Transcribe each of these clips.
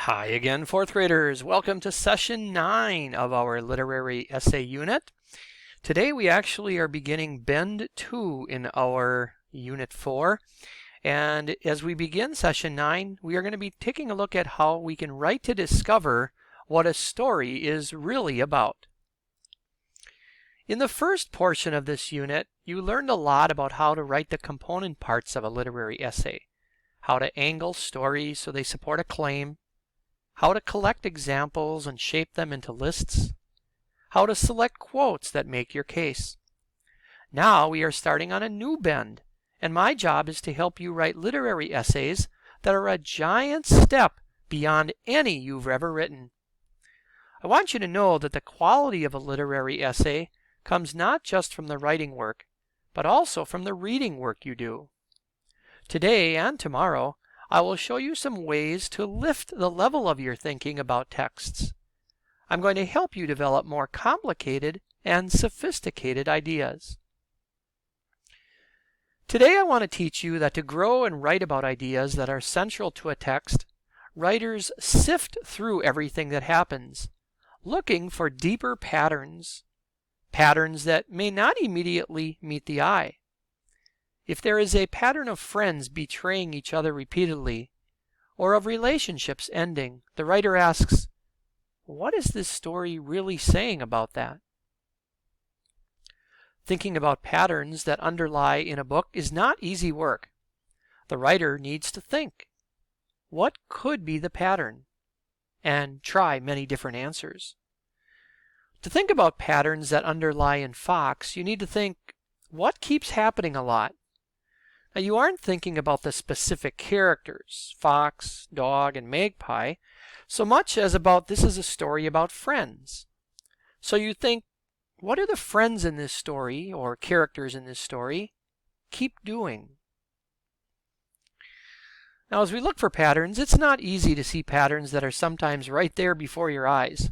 Hi again, fourth graders. Welcome to session 9 of our literary essay unit. Today we actually are beginning Bend 2 in our unit 4. And as we begin session 9, we are going to be taking a look at how we can write to discover what a story is really about. In the first portion of this unit, you learned a lot about how to write the component parts of a literary essay, how to angle stories so they support a claim, how to collect examples and shape them into lists, how to select quotes that make your case. Now we are starting on a new bend, and my job is to help you write literary essays that are a giant step beyond any you've ever written. I want you to know that the quality of a literary essay comes not just from the writing work, but also from the reading work you do. Today and tomorrow, I will show you some ways to lift the level of your thinking about texts. I'm going to help you develop more complicated and sophisticated ideas. Today I want to teach you that to grow and write about ideas that are central to a text, writers sift through everything that happens, looking for deeper patterns, patterns that may not immediately meet the eye. If there is a pattern of friends betraying each other repeatedly, or of relationships ending, the writer asks, what is this story really saying about that? Thinking about patterns that underlie in a book is not easy work. The writer needs to think. What could be the pattern? And try many different answers. To think about patterns that underlie in Fox, you need to think, what keeps happening a lot? Now, you aren't thinking about the specific characters, fox, dog, and magpie, so much as about this is a story about friends. So you think, what do the friends in this story, or characters in this story, keep doing? Now, as we look for patterns, it's not easy to see patterns that are sometimes right there before your eyes.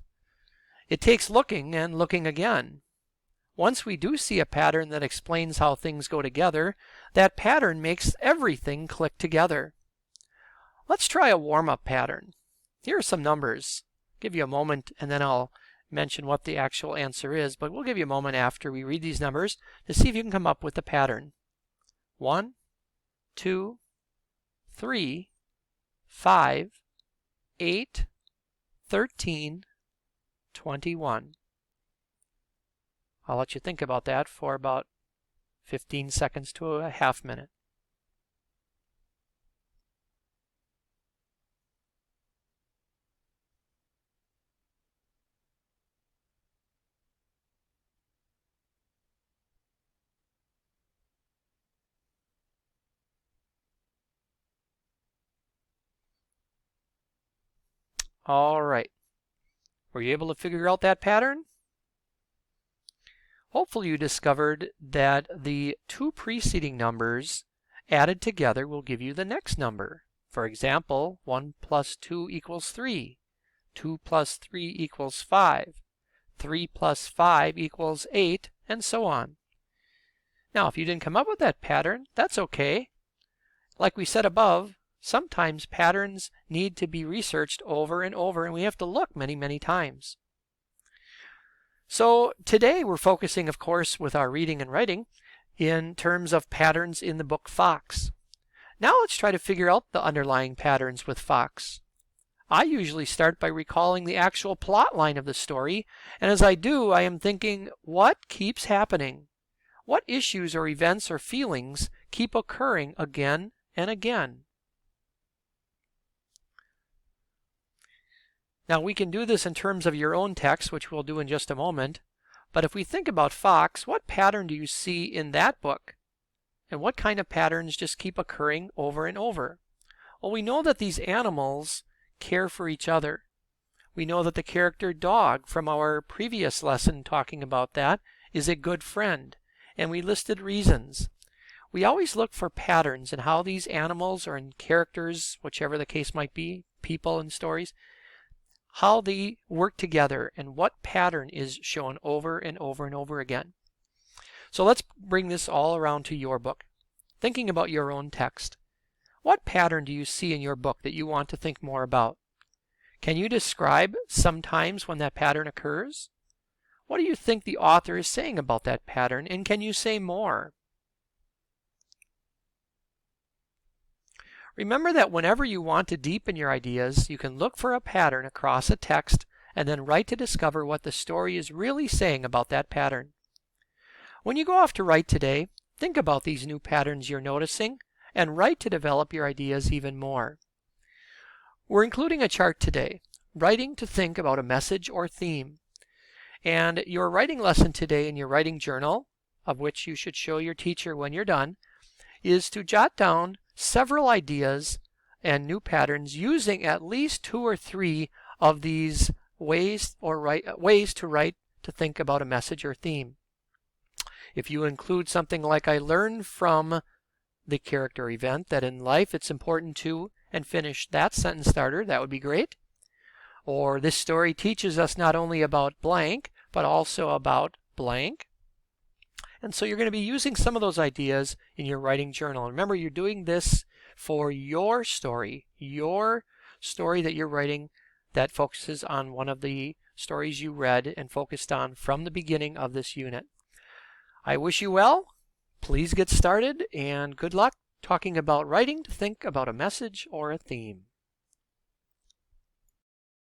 It takes looking and looking again. Once we do see a pattern that explains how things go together, that pattern makes everything click together. Let's try a warm-up pattern. Here are some numbers. I'll give you a moment and then I'll mention what the actual answer is, but we'll give you a moment after we read these numbers to see if you can come up with the pattern. 1, 2, 3, 5, 8, 13, 21. I'll let you think about that for about 15 seconds to a half minute. All right. Were you able to figure out that pattern? Hopefully you discovered that the two preceding numbers added together will give you the next number. For example, 1 plus 2 equals 3, 2 plus 3 equals 5, 3 plus 5 equals 8, and so on. Now, if you didn't come up with that pattern, that's okay. Like we said above, sometimes patterns need to be researched over and over, and we have to look many, many times. So today we're focusing, of course, with our reading and writing in terms of patterns in the book Fox. Now let's try to figure out the underlying patterns with Fox. I usually start by recalling the actual plot line of the story, and as I do, I am thinking, what keeps happening? What issues or events or feelings keep occurring again and again? Now we can do this in terms of your own text, which we'll do in just a moment. But if we think about Fox, what pattern do you see in that book? And what kind of patterns just keep occurring over and over? Well, we know that these animals care for each other. We know that the character Dog from our previous lesson talking about that is a good friend. And we listed reasons. We always look for patterns in how these animals or in characters, whichever the case might be, people in stories, how they work together and what pattern is shown over and over and over again. So let's bring this all around to your book. Thinking about your own text. What pattern do you see in your book that you want to think more about? Can you describe some times when that pattern occurs? What do you think the author is saying about that pattern, and can you say more? Remember that whenever you want to deepen your ideas, you can look for a pattern across a text and then write to discover what the story is really saying about that pattern. When you go off to write today, think about these new patterns you're noticing and write to develop your ideas even more. We're including a chart today, writing to think about a message or theme. And your writing lesson today in your writing journal, of which you should show your teacher when you're done, is to jot down several ideas and new patterns using at least 2 or 3 of these ways to write to think about a message or theme. If you include something like, I learned from the character event that in life it's important to, and finish that sentence starter, that would be great. Or this story teaches us not only about blank, but also about blank. And so you're going to be using some of those ideas in your writing journal. Remember, you're doing this for your story that you're writing that focuses on one of the stories you read and focused on from the beginning of this unit. I wish you well. Please get started, and good luck talking about writing to think about a message or a theme.